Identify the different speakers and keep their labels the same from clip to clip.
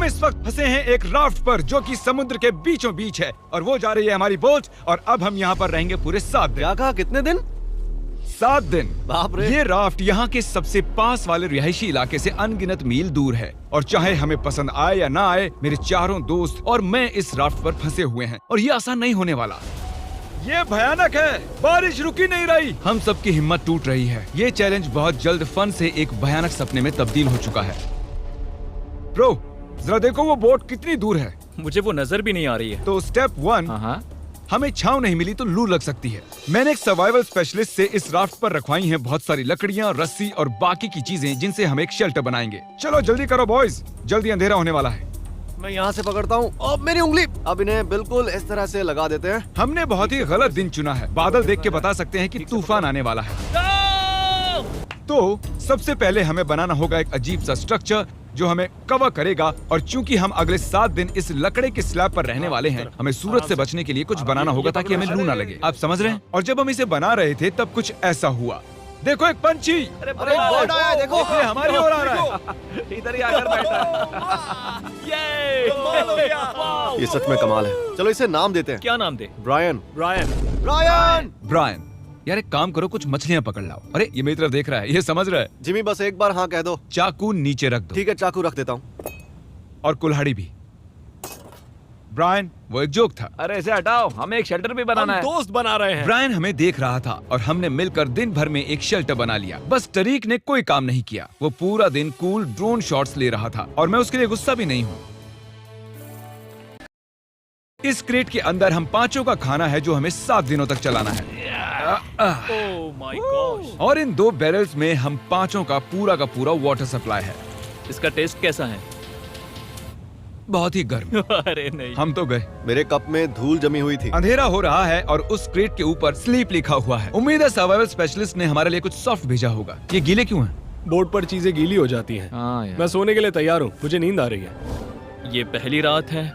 Speaker 1: हम इस वक्त फंसे हैं एक राफ्ट पर जो कि समुद्र के बीचों बीच है और वो जा रही है हमारी बोट और अब हम यहाँ पर रहेंगे पूरे 7 दिन।
Speaker 2: क्या कहा, कितने दिन?
Speaker 1: 7 दिन।
Speaker 2: बाप रे।
Speaker 1: ये राफ्ट यहाँ के सबसे पास वाले रिहायशी इलाके से अनगिनत मील दूर है और चाहे हमें पसंद आए या ना आए, मेरे चारों दोस्त और मैं इस राफ्ट पर फंसे हुए हैं और ये आसान नहीं होने वाला। ये भयानक है, बारिश रुकी नहीं रही, हम सबकी हिम्मत टूट रही है। ये चैलेंज बहुत जल्द फन से एक भयानक सपने में तब्दील हो चुका है। ब्रो, जरा देखो वो बोट कितनी दूर है।
Speaker 3: मुझे वो नजर भी नहीं आ रही है।
Speaker 1: तो स्टेप 1, हमें छांव नहीं मिली तो लू लग सकती है। मैंने एक सर्वाइवल स्पेशलिस्ट से इस राफ्ट पर रखवाई हैं बहुत सारी लकड़ियां, रस्सी और बाकी की चीजें जिनसे हम एक शेल्टर बनाएंगे। चलो जल्दी करो बॉयज, जल्दी अंधेरा होने वाला है।
Speaker 2: मैं यहाँ से पकड़ता हूँ। अब मेरी उंगली। अब इन्हें बिल्कुल इस तरह से लगा देते हैं।
Speaker 1: हमने बहुत ही गलत दिन चुना है। बादल देख के बता सकते हैं कि तूफान आने वाला है। तो सबसे पहले हमें बनाना होगा एक अजीब सा स्ट्रक्चर जो हमें कवर करेगा और चूंकि हम अगले 7 दिन इस लकड़े के स्लैब पर रहने वाले हैं, हमें सूरज से बचने के लिए कुछ बनाना होगा ताकि हमें लू ना लगे। आप समझ रहे हैं? और जब हम इसे बना रहे थे तब कुछ ऐसा हुआ। देखो एक पंछी,
Speaker 2: अरे बर्ड आया है, देखो
Speaker 1: ये हमारी ओर आ रहा है।
Speaker 3: इधर ही आकर बैठा।
Speaker 2: ये सच में कमाल है। चलो इसे नाम देते हैं।
Speaker 3: क्या नाम दे?
Speaker 2: ब्रायन।
Speaker 3: ब्रायन।
Speaker 2: ब्रायन।
Speaker 1: ब्रायन, यार एक काम करो, कुछ मछलियां पकड़ लाओ। अरे ये मेरी तरफ देख रहा है, ये समझ रहा है।
Speaker 2: जिमी बस एक बार हाँ कह दो।
Speaker 1: चाकू नीचे रख दो।
Speaker 2: ठीक है, चाकू रख देता हूँ।
Speaker 1: और कुल्हाड़ी भी। ब्रायन, वो एक जोक था।
Speaker 3: अरे इसे हटाओ, हमें एक शेल्टर भी बनाना है।
Speaker 4: दोस्त बना रहे हैं।
Speaker 1: ब्रायन हमें देख रहा था और हमने मिलकर दिन भर में एक शेल्टर बना लिया। बस टरीक ने कोई काम नहीं किया। वो पूरा दिन कूल ड्रोन शॉट्स ले रहा था और मैं उसके लिए गुस्सा भी नहीं हूँ। इस क्रेट के अंदर हम 5 का खाना है जो हमें 7 दिनों तक चलाना है।
Speaker 3: Oh my God.
Speaker 1: और इन 2 बैरल्स में हम 5 का पूरा वाटर सप्लाई है।
Speaker 3: इसका टेस्ट कैसा है?
Speaker 1: बहुत ही गर्म।
Speaker 3: अरे नहीं।
Speaker 1: हम तो गए।
Speaker 2: मेरे कप में धूल जमी हुई थी।
Speaker 1: अंधेरा हो रहा है और उस क्रेट के ऊपर स्लीप लिखा हुआ है। उम्मीद है सर्वाइवल स्पेशलिस्ट ने हमारे लिए कुछ सॉफ्ट भेजा होगा। ये गीले क्यों हैं?
Speaker 4: बोर्ड पर चीजें गीली हो जाती हैं।
Speaker 3: हाँ यार।
Speaker 4: मैं सोने के लिए तैयार हूँ, मुझे नींद आ रही है।
Speaker 3: ये पहली रात है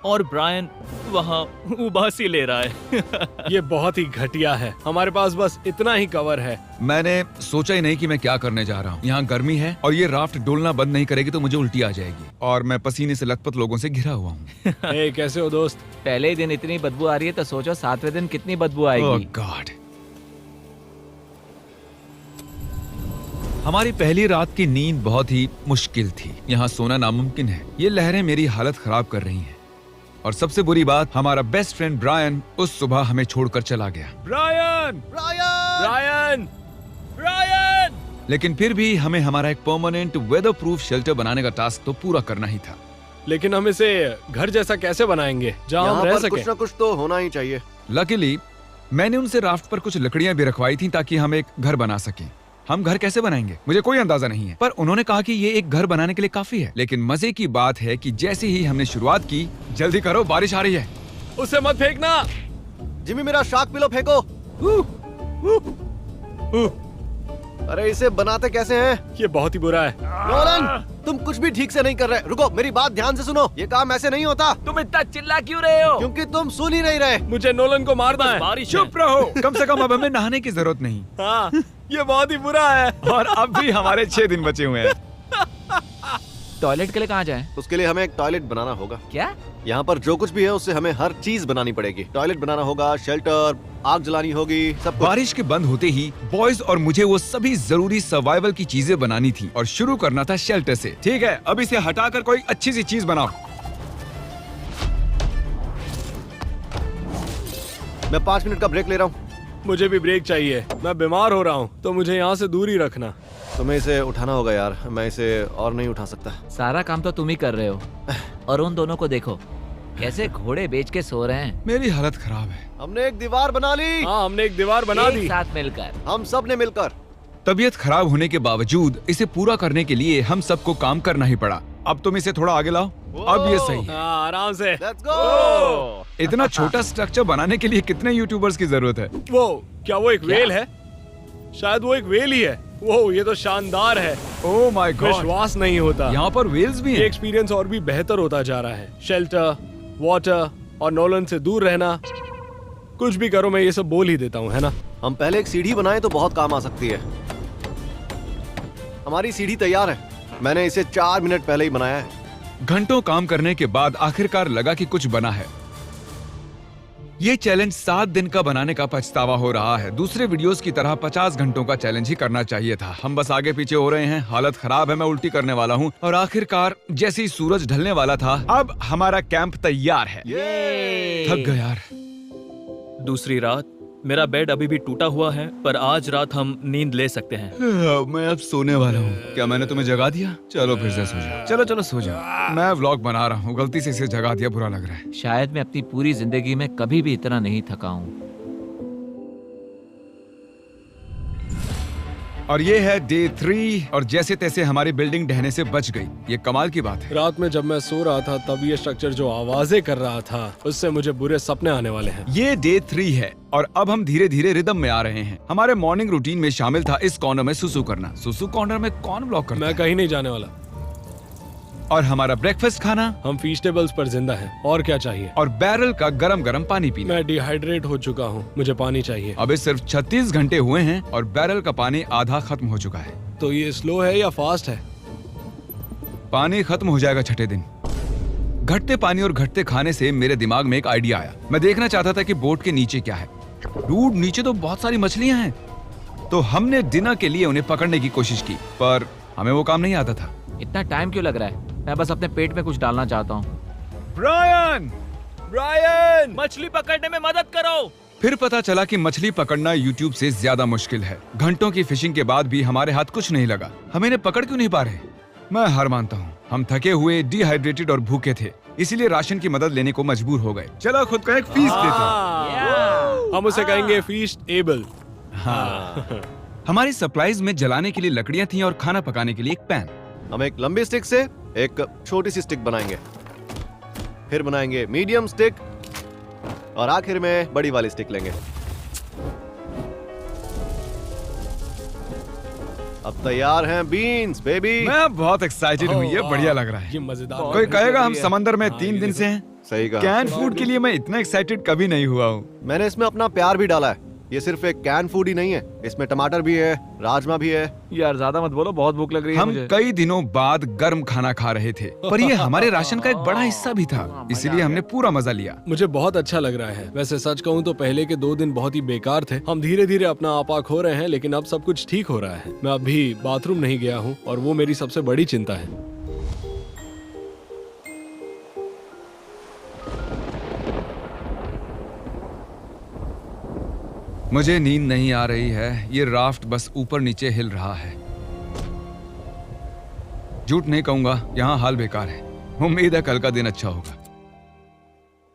Speaker 3: और ब्रायन वहाँ उबासी ले रहा है।
Speaker 4: ये बहुत ही घटिया है। हमारे पास बस इतना ही कवर है।
Speaker 1: मैंने सोचा ही नहीं कि मैं क्या करने जा रहा हूँ। यहाँ गर्मी है और ये राफ्ट डोलना बंद नहीं करेगी तो मुझे उल्टी आ जाएगी और मैं पसीने से लथपथ लोगों से घिरा हुआ हूँ।
Speaker 4: ए, कैसे हो दोस्त?
Speaker 5: पहले ही दिन इतनी बदबू आ रही है तो सोचो 7वें दिन कितनी बदबू
Speaker 1: ओह
Speaker 5: आएगी।
Speaker 1: गॉड। हमारी पहली रात की नींद बहुत ही मुश्किल थी। यहाँ सोना नामुमकिन है। ये लहरें मेरी हालत खराब कर रही हैं। और सबसे बुरी बात, हमारा बेस्ट फ्रेंड ब्रायन उस सुबह हमें छोड़कर चला गया।
Speaker 4: ब्रायन!
Speaker 2: ब्रायन!
Speaker 4: ब्रायन!
Speaker 3: ब्रायन!
Speaker 1: लेकिन फिर भी हमें हमारा एक परमानेंट वेदर प्रूफ शेल्टर बनाने का टास्क तो पूरा करना ही था।
Speaker 4: लेकिन हम इसे घर जैसा कैसे बनाएंगे जहाँ हम
Speaker 2: यहाँ
Speaker 4: रह
Speaker 2: पर
Speaker 4: सके?
Speaker 2: कुछ न कुछ तो होना ही चाहिए।
Speaker 1: लकीली मैंने उनसे राफ्ट पर कुछ लकड़ियां भी रखवाई थी ताकि हम एक घर बना सकें। हम घर कैसे बनाएंगे मुझे कोई अंदाजा नहीं है, पर उन्होंने कहा कि ये एक घर बनाने के लिए काफी है। लेकिन मजे की बात है कि जैसे ही हमने शुरुआत की, जल्दी करो बारिश आ रही है।
Speaker 4: उसे मत फेंकना।
Speaker 2: जिमी मेरा शार्क पिलो फेंको। अरे इसे बनाते कैसे हैं?
Speaker 4: ये बहुत ही बुरा है।
Speaker 2: नोलन, तुम कुछ भी ठीक से नहीं कर रहे। रुको, मेरी बात ध्यान से सुनो। ये काम ऐसे नहीं होता।
Speaker 5: तुम इतना चिल्ला क्यों रहे हो?
Speaker 2: क्योंकि तुम सुन ही नहीं रहे।
Speaker 4: मुझे नोलन को मारना है।
Speaker 3: बारिश है।
Speaker 1: चुप रहो। कम से कम अब हमें नहाने की जरूरत नहीं
Speaker 4: हाँ, ये बहुत ही बुरा है।
Speaker 1: और अब भी हमारे 6 दिन बचे हुए हैं।
Speaker 5: टॉयलेट के लिए कहाँ जाएं?
Speaker 2: उसके लिए हमें एक टॉयलेट बनाना होगा।
Speaker 5: क्या?
Speaker 2: यहाँ पर जो कुछ भी है उससे हमें हर चीज बनानी पड़ेगी। टॉयलेट बनाना होगा, शेल्टर, आग जलानी होगी, सब कुछ।
Speaker 1: बारिश के बंद होते ही बॉयज और मुझे वो सभी जरूरी सर्वाइवल की चीजें बनानी थी और शुरू करना था शेल्टर से। ठीक है, अब इसे हटाकर कोई अच्छी सी चीज बनाओ।
Speaker 2: मैं 5 मिनट का ब्रेक ले रहा हूँ।
Speaker 4: मुझे भी ब्रेक चाहिए। मैं बीमार हो रहा हूँ तो मुझे यहाँ से दूर ही रखना।
Speaker 2: तुम्हें इसे उठाना होगा यार, मैं इसे और नहीं उठा सकता।
Speaker 5: सारा काम तो तुम ही कर रहे हो। और उन दोनों को देखो कैसे घोड़े बेच के सो रहे हैं।
Speaker 1: मेरी हालत खराब है।
Speaker 2: हमने एक दीवार बना ली।
Speaker 4: हाँ, हमने एक दीवार बना
Speaker 5: एक
Speaker 4: दी।
Speaker 5: साथ मिलकर।
Speaker 2: हम सब ने मिलकर।
Speaker 1: तबीयत खराब होने के बावजूद इसे पूरा करने के लिए हम सबको काम करना ही पड़ा। अब तुम इसे थोड़ा आगे लाओ। अब ये सही है।
Speaker 4: हाँ, आराम से।
Speaker 2: Let's go.
Speaker 1: इतना छोटा स्ट्रक्चर बनाने के लिए कितने यूट्यूबर्स की जरूरत है?
Speaker 4: वो क्या वो एक वेल है? शायद वो एक वेल ही है। वो ये तो शानदार है।
Speaker 1: ओह माय गॉड,
Speaker 4: विश्वास नहीं होता।
Speaker 1: यहाँ पर वेल्स भी
Speaker 4: ये
Speaker 1: हैं।
Speaker 4: एक्सपीरियंस और भी बेहतर होता जा रहा है। शेल्टर, वाटर और नोलन से दूर रहना। कुछ भी करो, मैं ये सब बोल ही देता हूँ, है ना?
Speaker 2: हम पहले एक सीढ़ी बनाए तो बहुत काम आ सकती है। हमारी सीढ़ी तैयार है। मैंने इसे 4 मिनट पहले ही बनाया है।
Speaker 1: घंटों काम करने के बाद आखिरकार लगा कि कुछ बना है। ये चैलेंज 7 दिन का बनाने का पछतावा हो रहा है। दूसरे वीडियोस की तरह 50 घंटों का चैलेंज ही करना चाहिए था। हम बस आगे पीछे हो रहे हैं, हालत खराब है, मैं उल्टी करने वाला हूँ। और आखिरकार जैसे ही सूरज ढलने वाला था, अब हमारा कैंप तैयार है। थक गया यार।
Speaker 3: दूसरी रात। मेरा बेड अभी भी टूटा हुआ है, पर आज रात हम नींद ले सकते हैं।
Speaker 1: मैं अब सोने वाला हूँ। क्या मैंने तुम्हें जगा दिया? चलो फिर से सो जाओ। चलो चलो सो जाओ। मैं व्लॉग बना रहा हूँ, गलती से इसे जगा दिया, बुरा लग रहा है।
Speaker 5: शायद मैं अपनी पूरी जिंदगी में कभी भी इतना नहीं थका हूँ।
Speaker 1: और ये है डे 3 और जैसे तैसे हमारी बिल्डिंग ढहने से बच गई। ये कमाल की बात है।
Speaker 4: रात में जब मैं सो रहा था तब ये स्ट्रक्चर जो आवाजें कर रहा था उससे मुझे बुरे सपने आने वाले हैं।
Speaker 1: ये डे 3 है और अब हम धीरे धीरे रिदम में आ रहे हैं। हमारे मॉर्निंग रूटीन में शामिल था इस कॉर्नर में सुसु करना। सुसु कॉर्नर में कौन ब्लॉक करता
Speaker 4: मैं
Speaker 1: है?
Speaker 4: कहीं नहीं जाने वाला।
Speaker 1: और हमारा ब्रेकफास्ट खाना
Speaker 4: हम फीस टेबल्स पर जिंदा हैं। और क्या चाहिए?
Speaker 1: और बैरल का गरम गरम पानी पीना।
Speaker 4: मैं डिहाइड्रेट हो चुका हूँ, मुझे पानी चाहिए।
Speaker 1: अबे सिर्फ 36 घंटे हुए हैं और बैरल का पानी आधा खत्म हो चुका है।
Speaker 4: तो ये स्लो है या फास्ट है?
Speaker 1: पानी खत्म हो जाएगा 6ठे दिन। घटते पानी और घटते खाने से मेरे दिमाग में एक आइडिया आया। मैं देखना चाहता था कि बोट के नीचे क्या है। डूड, नीचे तो बहुत सारी मछलियां हैं। तो हमने डिनर के लिए उन्हें पकड़ने की कोशिश की, पर हमें वो काम नहीं आता था।
Speaker 5: इतना टाइम क्यों लग रहा है? मैं बस अपने पेट में कुछ डालना चाहता हूँ।
Speaker 1: ब्रायन!
Speaker 3: ब्रायन, मछली पकड़ने में मदद करो।
Speaker 1: फिर पता चला कि मछली पकड़ना YouTube से ज्यादा मुश्किल है। घंटों की फिशिंग के बाद भी हमारे हाथ कुछ नहीं लगा। हम इन्हें पकड़ क्यों नहीं पा रहे? मैं हार मानता हूँ। हम थके हुए, डिहाइड्रेटेड और भूखे थे, इसीलिए राशन की मदद लेने को मजबूर हो गए। चलो खुद का एक फीस देते हैं।
Speaker 4: हम उसे कहेंगे फीस्ट एबल।
Speaker 1: हाँ। हमारी सप्लाईज में जलाने के लिए लकड़ियाँ थी और खाना पकाने के लिए एक पैन।
Speaker 2: हम एक लंबी स्टिक से एक छोटी सी स्टिक बनाएंगे, फिर बनाएंगे मीडियम स्टिक और आखिर में बड़ी वाली स्टिक लेंगे। अब तैयार हैं बीन्स बेबी।
Speaker 1: मैं बहुत एक्साइटेड हूँ, ये बढ़िया लग रहा है।
Speaker 4: ये मजेदार।
Speaker 1: कोई कहेगा हम समंदर में 3 दिन से हैं।
Speaker 2: सही कहा।
Speaker 1: कैन फूड के लिए मैं इतना एक्साइटेड कभी नहीं हुआ हूँ।
Speaker 2: मैंने इसमें अपना प्यार भी डाला है। ये सिर्फ एक कैन फूड ही नहीं है, इसमें टमाटर भी है, राजमा भी है।
Speaker 5: यार ज्यादा मत बोलो, बहुत भूख लग रही है
Speaker 1: हम
Speaker 5: मुझे।
Speaker 1: कई दिनों बाद गर्म खाना खा रहे थे, पर ये हमारे राशन का एक बड़ा हिस्सा भी था, इसीलिए हमने पूरा मजा लिया।
Speaker 4: मुझे बहुत अच्छा लग रहा है। वैसे सच कहूँ तो पहले के 2 दिन बहुत ही बेकार थे। हम धीरे धीरे अपना आपा खो रहे हैं, लेकिन अब सब कुछ ठीक हो रहा है। मैं अभी बाथरूम नहीं गया हूँ और वो मेरी सबसे बड़ी चिंता है।
Speaker 1: मुझे नींद नहीं आ रही है। ये राफ्ट बस ऊपर नीचे हिल रहा है। झूठ नहीं कहूंगा, यहाँ हाल बेकार है। उम्मीद है कल का दिन अच्छा होगा।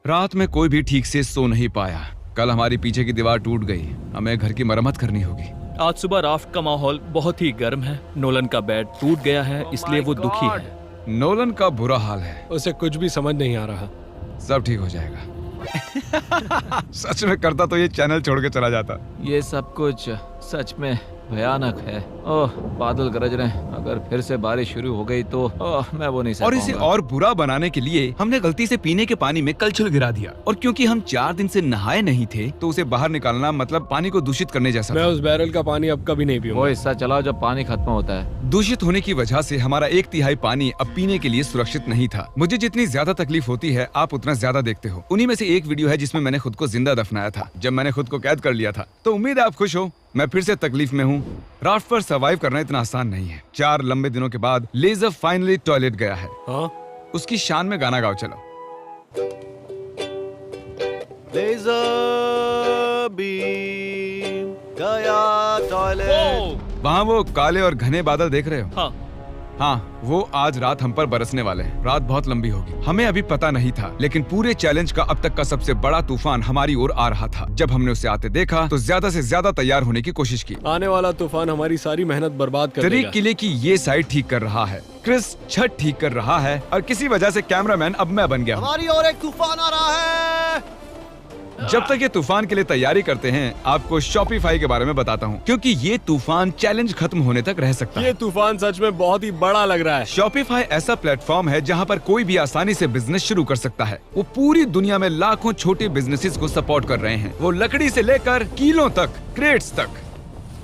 Speaker 1: रात में कोई भी ठीक से सो नहीं पाया। कल हमारी पीछे की दीवार टूट गई, हमें घर की मरम्मत करनी होगी।
Speaker 3: आज सुबह राफ्ट का माहौल बहुत ही गर्म है। नोलन का बेड टूट गया है, इसलिए वो दुखी है।
Speaker 1: नोलन का बुरा हाल है।
Speaker 4: उसे कुछ भी समझ नहीं आ रहा।
Speaker 1: सब ठीक हो जाएगा। सच में करता तो ये चैनल छोड़ के चला जाता।
Speaker 5: ये सब कुछ सच में भयानक है। ओह, बादल गरज रहे हैं। अगर फिर से बारिश शुरू हो गई तो मैं वो नहीं सह
Speaker 1: और इसे
Speaker 5: पाऊंगा।
Speaker 1: और बुरा बनाने के लिए हमने गलती से पीने के पानी में कलछुल गिरा दिया। और क्योंकि हम 4 दिन से नहाए नहीं थे, तो उसे बाहर निकालना मतलब पानी को दूषित करने जैसा
Speaker 4: मैं
Speaker 1: था।
Speaker 4: उस बैरल का पानी अब कभी नहीं
Speaker 5: वो
Speaker 4: पीऊंगा।
Speaker 5: हिस्सा चलाओ जब पानी खत्म होता है।
Speaker 1: दूषित होने की वजह से हमारा 1/3 पानी अब पीने के लिए सुरक्षित नहीं था। मुझे जितनी ज्यादा तकलीफ होती है, आप उतना ज्यादा देखते हो। उन्हीं में से एक वीडियो है जिसमें मैंने खुद को जिंदा दफनाया था, जब मैंने खुद को कैद कर लिया था। तो उम्मीद है आप खुश हो। मैं फिर से तकलीफ में हूँ। राफ्ट पर सर्वाइव करना इतना आसान नहीं है। 4 लंबे दिनों के बाद लेजर फाइनली टॉयलेट गया है।
Speaker 4: हाँ?
Speaker 1: उसकी शान में गाना गाओ चलो।
Speaker 2: लेज़र बीम गया टॉयलेट।
Speaker 1: वहाँ वो काले और घने बादल देख रहे हो?
Speaker 3: हाँ।
Speaker 1: हाँ, वो आज रात हम पर बरसने वाले हैं। रात बहुत लंबी होगी। हमें अभी पता नहीं था, लेकिन पूरे चैलेंज का अब तक का सबसे बड़ा तूफान हमारी ओर आ रहा था। जब हमने उसे आते देखा तो ज्यादा से ज्यादा तैयार होने की कोशिश की।
Speaker 4: आने वाला तूफान हमारी सारी मेहनत बर्बाद कर
Speaker 1: तरीक
Speaker 4: देगा।
Speaker 1: किले की ये साइड ठीक कर रहा है, क्रिस छत ठीक कर रहा है, और किसी वजह से कैमरामैन अब मैं बन गया हूँ।
Speaker 2: हमारी ओर एक तूफान आ रहा है।
Speaker 1: जब तक ये तूफान के लिए तैयारी करते हैं, आपको शॉपिफाई के बारे में बताता हूँ, क्योंकि ये तूफान चैलेंज खत्म होने तक रह सकता है।
Speaker 4: ये तूफान सच में बहुत ही बड़ा लग रहा है।
Speaker 1: शॉपिफाई ऐसा प्लेटफॉर्म है जहाँ पर कोई भी आसानी से बिजनेस शुरू कर सकता है। वो पूरी दुनिया में लाखों छोटे बिजनेसेस को सपोर्ट कर रहे हैं। वो लकड़ी से लेकर कीलों तक, क्रेट्स तक।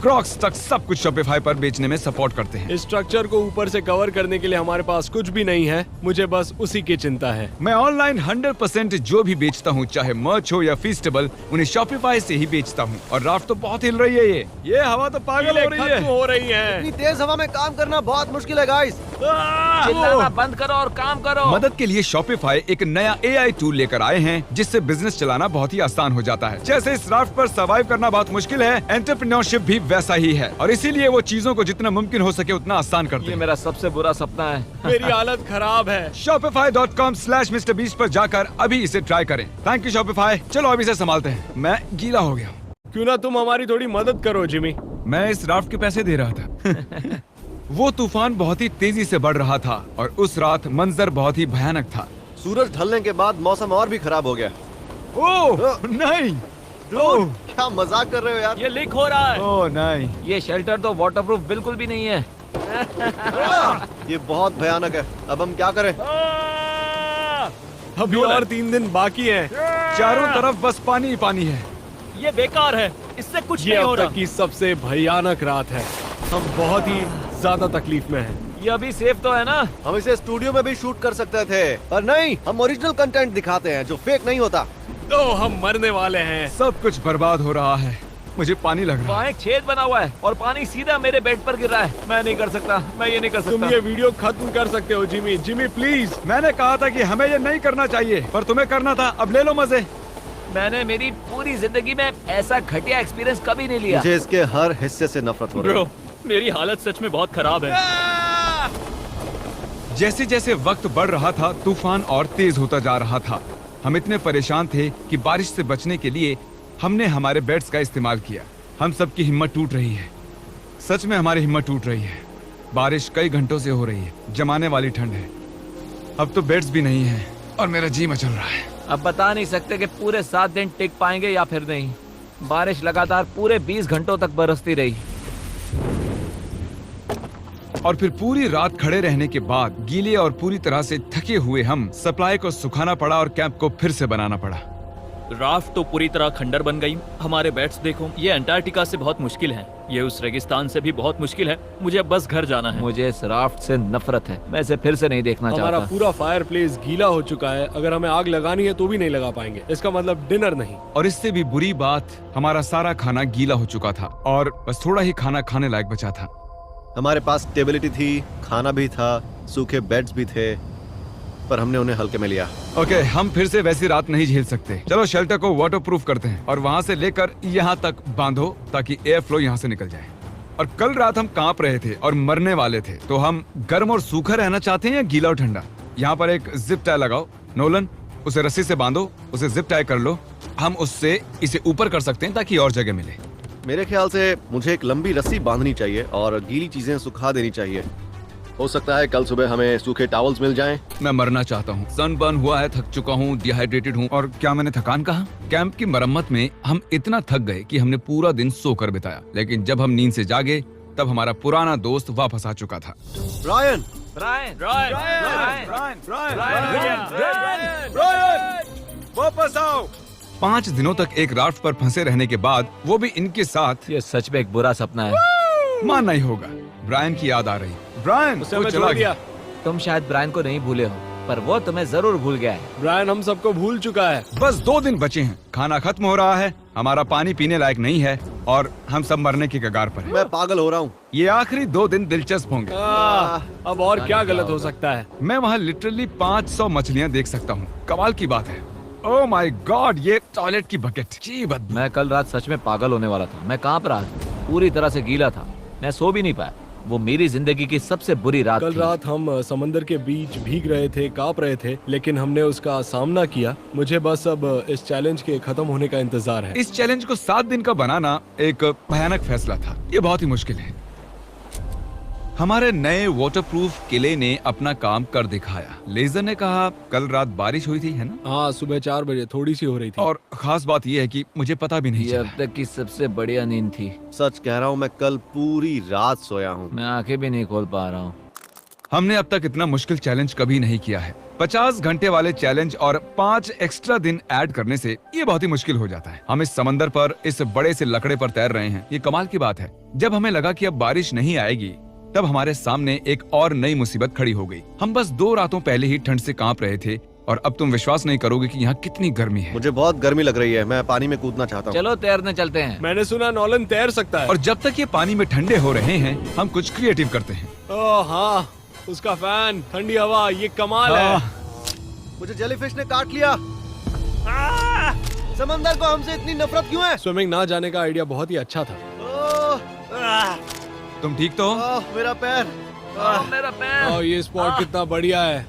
Speaker 1: क्रॉक्स तक सब कुछ शॉपिफाई पर बेचने में सपोर्ट करते हैं।
Speaker 4: इस स्ट्रक्चर को ऊपर से कवर करने के लिए हमारे पास कुछ भी नहीं है। मुझे बस उसी की चिंता है।
Speaker 1: मैं ऑनलाइन 100% जो भी बेचता हूँ, चाहे मर्च हो या फीस्टेबल, उन्हें शॉपिफाई से ही बेचता हूँ। और राफ्ट तो बहुत हिल रही है। ये हवा तो पागल हो रही
Speaker 4: खत्म
Speaker 1: है।
Speaker 4: हो रही है।
Speaker 2: इतनी तेज हवा में काम करना बहुत मुश्किल है गाइस।
Speaker 5: चिल्लाना बंद करो और काम करो।
Speaker 1: मदद के लिए शॉपिफाई एक नया AI टूल लेकर आए हैं, जिससे बिजनेस चलाना बहुत ही आसान हो जाता है। जैसे इस राफ्ट पर सर्वाइव करना बहुत मुश्किल है, एंटरप्रेन्योरशिप भी वैसा ही है। और इसीलिए वो चीजों को जितना मुमकिन हो सके उतना आसान करते
Speaker 5: ये
Speaker 1: हैं।
Speaker 5: मेरा सबसे बुरा सपना है।
Speaker 4: मेरी हालत खराब है।
Speaker 1: Shopify.com/MrBeast पर जाकर अभी इसे ट्राई करें। Thank you Shopify. चलो अभी इसे संभालते हैं। मैं गीला हो गया।
Speaker 4: क्यों ना तुम हमारी थोड़ी मदद करो जिमी।
Speaker 1: मैं इस राफ्ट के पैसे दे रहा था। वो तूफान बहुत ही तेजी से बढ़ रहा था और उस रात मंजर बहुत ही भयानक था।
Speaker 2: सूरज ढलने के बाद मौसम और भी खराब हो गया।
Speaker 1: ओह नहीं, ओह
Speaker 2: क्या मजाक कर रहे हो यार?
Speaker 3: ये लीक हो रहा है।
Speaker 1: ओह नहीं।
Speaker 5: ये शेल्टर तो वाटरप्रूफ बिल्कुल भी नहीं है।
Speaker 2: ये बहुत भयानक है। अब हम क्या करें?
Speaker 4: अभी और 3 दिन बाकी हैं।
Speaker 1: चारों तरफ बस पानी ही पानी है।
Speaker 3: ये बेकार है, इससे कुछ
Speaker 4: ये
Speaker 3: नहीं हो
Speaker 4: अब
Speaker 3: रहा।
Speaker 4: तक की सबसे भयानक रात है। हम बहुत ही ज्यादा तकलीफ में हैं।
Speaker 5: ये अभी सेफ तो है ना?
Speaker 2: हम इसे स्टूडियो में भी शूट कर सकते थे, पर नहीं, हम ओरिजिनल कंटेंट दिखाते हैं जो फेक नहीं होता।
Speaker 4: तो हम मरने वाले हैं।
Speaker 1: सब कुछ बर्बाद हो रहा है। मुझे पानी लग रहा है।
Speaker 5: वहाँ एक छेद बना हुआ है और पानी सीधा मेरे बेड पर गिर रहा है। मैं नहीं कर सकता, मैं ये नहीं कर
Speaker 4: तुम
Speaker 5: सकता।
Speaker 4: ये वीडियो खत्म कर सकते हो जिमी। Jimmy please.
Speaker 1: मैंने कहा था कि हमें ये नहीं करना चाहिए, पर तुम्हें करना था। अब ले लो मजे।
Speaker 5: मैंने मेरी पूरी जिंदगी में ऐसा घटिया एक्सपीरियंस कभी नहीं लिया।
Speaker 2: मुझे इसके हर हिस्से से नफरत हो रही
Speaker 3: ब्रो,
Speaker 2: है।
Speaker 3: मेरी हालत सच में बहुत खराब है।
Speaker 1: जैसे जैसे वक्त बढ़ रहा था, तूफान और तेज होता जा रहा था। हम इतने परेशान थे कि बारिश से बचने के लिए हमने हमारे बेड्स का इस्तेमाल किया। हम सबकी हिम्मत टूट रही है। सच में हमारी हिम्मत टूट रही है। बारिश कई घंटों से हो रही है। जमाने वाली ठंड है। अब तो बेड्स भी नहीं है और मेरा जी मचल रहा है।
Speaker 5: अब बता नहीं सकते कि पूरे 7 दिन टिक पाएंगे या फिर नहीं। बारिश लगातार पूरे 20 घंटों तक बरसती रही।
Speaker 1: और फिर पूरी रात खड़े रहने के बाद गीले और पूरी तरह से थके हुए हम सप्लाई को सुखाना पड़ा और कैंप को फिर से बनाना पड़ा।
Speaker 3: राफ्ट तो पूरी तरह खंडर बन गई। हमारे बेड्स देखो, ये अंटार्कटिका से बहुत मुश्किल है। ये उस रेगिस्तान से भी बहुत मुश्किल है। मुझे अब बस घर जाना है।
Speaker 5: मुझे इस राफ्ट से नफरत है। मैं इसे फिर से नहीं देखना
Speaker 4: हमारा
Speaker 5: चाहता।
Speaker 4: पूरा फायर प्लेस गीला हो चुका है। अगर हमें आग लगानी है तो भी नहीं लगा पाएंगे। इसका मतलब डिनर नहीं।
Speaker 1: और इससे भी बुरी बात, हमारा सारा खाना गीला हो चुका था और बस थोड़ा ही खाना खाने लायक बचा था।
Speaker 2: हमारे पास स्टेबिलिटी थी, खाना भी था, सूखे बेड्स भी थे, पर हमने उन्हें हल्के में लिया।
Speaker 1: ओके, हम फिर से वैसी रात नहीं झेल सकते। चलो शेल्टर को वाटरप्रूफ करते हैं और वहाँ से लेकर यहाँ तक बांधो ताकि एयर फ्लो यहाँ से निकल जाए। और कल रात हम कांप रहे थे और मरने वाले थे। तो हम गर्म और सूखा रहना चाहते हैं या गीला और ठंडा? यहाँ पर एक जिप टाई लगाओ। नोलन, उसे रस्सी से बांधो, उसे जिप टाई कर लो। हम उससे इसे ऊपर कर सकते हैं ताकि और जगह मिले।
Speaker 2: मेरे ख्याल से मुझे एक लंबी रस्सी बांधनी चाहिए और गीली चीजें सुखा देनी चाहिए। हो सकता है कल सुबह हमें सूखे टॉवल्स मिल जाएं।
Speaker 1: मैं मरना चाहता हूँ। सनबर्न हुआ है, थक चुका हूँ, डिहाइड्रेटेड हूँ। और क्या मैंने थकान कहा? कैंप की मरम्मत में हम इतना थक गए कि हमने पूरा दिन सोकर बिताया। लेकिन जब हम नींद से जागे तब हमारा पुराना दोस्त वापस आ चुका था।
Speaker 2: ब्रायन,
Speaker 1: वापस आओ। 5 दिनों तक एक राफ्ट पर फंसे रहने के बाद, वो भी इनके साथ,
Speaker 5: ये सच में एक बुरा सपना है।
Speaker 1: मानना ही होगा। ब्रायन की याद आ रही। ब्रायन,
Speaker 4: उसे
Speaker 1: वो
Speaker 4: हमें
Speaker 1: चला
Speaker 4: छोड़
Speaker 1: गया।
Speaker 4: दिया।
Speaker 5: तुम शायद ब्रायन को नहीं भूले हो, पर वो तुम्हें जरूर भूल गया है।
Speaker 4: ब्रायन हम सबको भूल चुका है।
Speaker 1: बस 2 दिन बचे हैं। खाना खत्म हो रहा है, हमारा पानी पीने लायक नहीं है और हम सब मरने की कगार पर हैं।
Speaker 2: मैं पागल हो रहा हूँ।
Speaker 1: ये आखिरी 2 दिन दिलचस्प होंगे।
Speaker 4: अब और क्या गलत हो सकता है?
Speaker 1: मैं वहाँ लिटरली 500 मछलियाँ देख सकता हूँ। कमाल की बात है। ओह माय गॉड, ये टॉयलेट की बकेट की बदबू।
Speaker 5: मैं कल रात सच में पागल होने वाला था। मैं कांप रहा था, पूरी तरह से गीला था। मैं सो भी नहीं पाया। वो मेरी जिंदगी की सबसे बुरी रात
Speaker 4: कल
Speaker 5: थी।
Speaker 4: रात हम समंदर के बीच भीग रहे थे, कांप रहे थे, लेकिन हमने उसका सामना किया। मुझे बस अब इस चैलेंज के खत्म होने का इंतजार है।
Speaker 1: इस चैलेंज को 7 दिन का बनाना एक भयानक फैसला था। ये बहुत ही मुश्किल है। हमारे नए वाटरप्रूफ किले ने अपना काम कर दिखाया। लेजर ने कहा कल रात बारिश हुई थी, है ना?
Speaker 4: हाँ, सुबह 4 बजे थोड़ी सी हो रही थी।
Speaker 1: और खास बात यह है कि मुझे पता भी नहीं
Speaker 5: ये
Speaker 1: चला।
Speaker 5: अब तक की सबसे बढ़िया नींद थी।
Speaker 2: सच कह रहा हूँ, मैं कल पूरी रात सोया हूँ।
Speaker 5: मैं आंखें भी नहीं खोल पा रहा हूँ।
Speaker 1: हमने अब तक इतना मुश्किल चैलेंज कभी नहीं किया है। 50 घंटे वाले चैलेंज और 5 एक्स्ट्रा दिन ऐड करने से ये बहुत ही मुश्किल हो जाता है। हम इस समंदर पर इस बड़े से लकड़े पर तैर रहे हैं। ये कमाल की बात है। जब हमें लगा कि अब बारिश नहीं आएगी, तब हमारे सामने एक और नई मुसीबत खड़ी हो गई। हम बस 2 रातों पहले ही ठंड से कांप रहे थे और अब तुम विश्वास नहीं करोगे कि यहाँ कितनी गर्मी है।
Speaker 2: मुझे बहुत गर्मी लग रही है, मैं पानी में कूदना चाहता हूँ।
Speaker 5: चलो तैरने चलते हैं।
Speaker 4: मैंने सुना नॉलन तैर सकता है।
Speaker 1: और जब तक ये पानी में ठंडे हो रहे हैं, हम कुछ क्रिएटिव करते हैं।
Speaker 4: ओह हाँ, उसका फैन, ठंडी हवा, ये कमाल है।
Speaker 2: मुझे जेलीफिश ने काट लिया। समंदर को हमसे इतनी नफरत क्यों है?
Speaker 4: स्विमिंग ना जाने का आइडिया बहुत ही अच्छा था।
Speaker 1: तुम ठीक तो हो?
Speaker 2: मेरा पैर।
Speaker 5: मेरा पैर।
Speaker 4: ओह ये स्पॉट कितना बढ़िया है।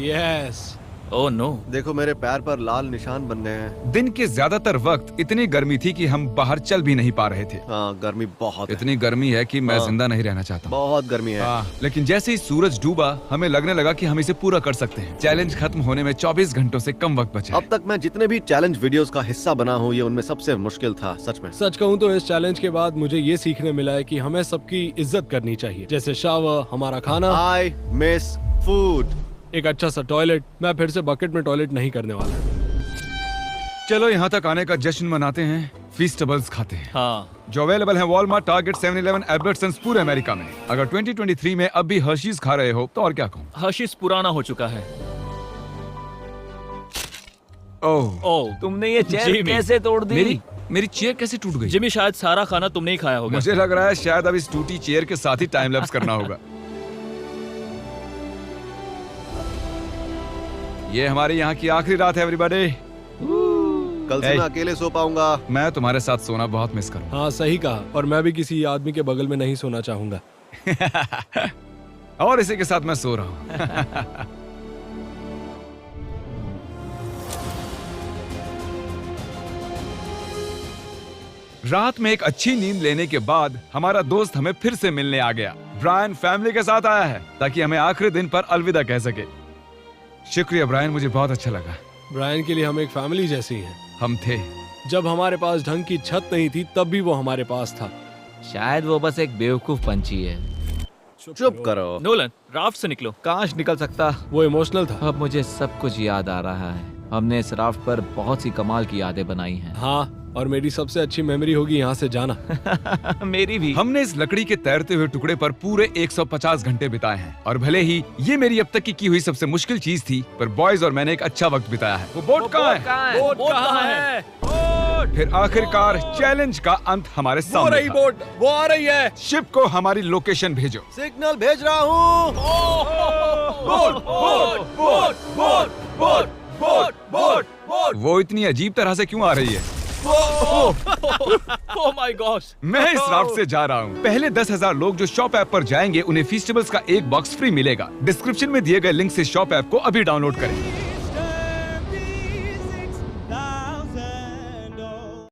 Speaker 4: यस।
Speaker 3: Oh no.
Speaker 2: देखो मेरे पैर पर लाल निशान बन गए हैं।
Speaker 1: दिन के ज्यादातर वक्त इतनी गर्मी थी कि हम बाहर चल भी नहीं पा रहे थे।
Speaker 2: हाँ, गर्मी बहुत है।
Speaker 1: इतनी गर्मी है कि मैं जिंदा नहीं रहना चाहता।
Speaker 2: बहुत गर्मी है।
Speaker 1: लेकिन जैसे ही सूरज डूबा, हमें लगने लगा कि हम इसे पूरा कर सकते हैं। चैलेंज खत्म होने में 24 घंटों से कम वक्त बचा है।
Speaker 2: अब तक मैं जितने भी चैलेंज वीडियोस का हिस्सा बना हूँ, ये उनमें सबसे मुश्किल था, सच में।
Speaker 4: सच कहूँ तो इस चैलेंज के बाद मुझे ये सीखने मिला है कि हमें सबकी इज्जत करनी चाहिए, जैसे शावर, हमारा खाना,
Speaker 2: आई मिस फूड,
Speaker 4: एक अच्छा सा टॉयलेट। मैं फिर से बकेट में टॉयलेट नहीं करने वाला।
Speaker 1: चलो यहाँ तक आने का जश्न मनाते हैं, फीस्टेबल्स खाते हैं,
Speaker 3: हाँ,
Speaker 1: जो अवेलेबल है वॉलमार्ट, टारगेट, 7-Eleven, एल्बर्ट्सन्स पूरे अमेरिका में। अगर 2023 में अब भी हर्शीज खा रहे हो तो और क्या कहूँ।
Speaker 3: हर्शीज पुराना हो चुका है।
Speaker 1: ओह,
Speaker 3: ओह,
Speaker 5: तुमने ये चेयर
Speaker 3: जिमी।
Speaker 5: कैसे तोड़ दी?
Speaker 1: मेरी चेयर कैसे टूट गई?
Speaker 3: जिमी शायद सारा खाना तुमने ही खाया होगा।
Speaker 1: मुझे लग रहा है शायद अब इस टूटी चेयर के साथ ही टाइम लैप्स करना होगा। ये हमारी यहाँ की आखिरी रात है एवरीबॉडी।
Speaker 2: कल से मैं अकेले सो पाऊंगा।
Speaker 1: मैं तुम्हारे साथ सोना बहुत मिस करूंगा।
Speaker 4: हाँ सही कहा, और मैं भी किसी आदमी के बगल में नहीं सोना चाहूंगा।
Speaker 1: और इसी के साथ मैं सो रहा हूँ। रात में एक अच्छी नींद लेने के बाद हमारा दोस्त हमें फिर से मिलने आ गया। ब्रायन फैमिली के साथ आया है ताकि हमें आखिरी दिन पर अलविदा कह सके। शुक्रिया ब्रायन, मुझे बहुत अच्छा लगा।
Speaker 4: ब्रायन के लिए हम एक फैमिली जैसी हैं।
Speaker 1: हम थे।
Speaker 4: जब हमारे पास ढंग की छत नहीं थी तब भी वो हमारे पास था।
Speaker 5: शायद वो बस एक बेवकूफ पंछी है।
Speaker 2: चुप करो।
Speaker 3: नोलन, राफ्ट से निकलो।
Speaker 5: काश निकल सकता।
Speaker 4: वो इमोशनल था।
Speaker 5: अब मुझे सब कुछ याद आ रहा है। हमने इस राफ्ट पर बहुत सी कमाल की यादें बनाई हैं।
Speaker 4: हाँ, और मेरी सबसे अच्छी मेमोरी होगी यहाँ से जाना।
Speaker 5: मेरी भी।
Speaker 1: हमने इस लकड़ी के तैरते हुए टुकड़े पर पूरे 150 घंटे बिताए हैं और भले ही ये मेरी अब तक की हुई सबसे मुश्किल चीज थी, पर बॉयज और मैंने एक अच्छा वक्त बिताया है। वो बोट कहाँ है?
Speaker 4: बोट कहाँ है?
Speaker 1: फिर आखिरकार चैलेंज का अंत हमारे
Speaker 4: वो
Speaker 1: सामने
Speaker 4: रही
Speaker 1: था।
Speaker 4: बोट, वो आ रही है।
Speaker 1: शिप को हमारी लोकेशन भेजो।
Speaker 2: सिग्नल भेज रहा हूँ।
Speaker 1: वो इतनी अजीब तरह से क्यों आ रही है?
Speaker 3: Oh my gosh.
Speaker 1: मैं इस राफ्ट से जा रहा हूँ। पहले 10,000 लोग जो शॉप ऐप पर जाएंगे, उन्हें फीस्टेबल्स का एक बॉक्स फ्री मिलेगा। डिस्क्रिप्शन में दिए गए लिंक से शॉप ऐप को अभी डाउनलोड करें।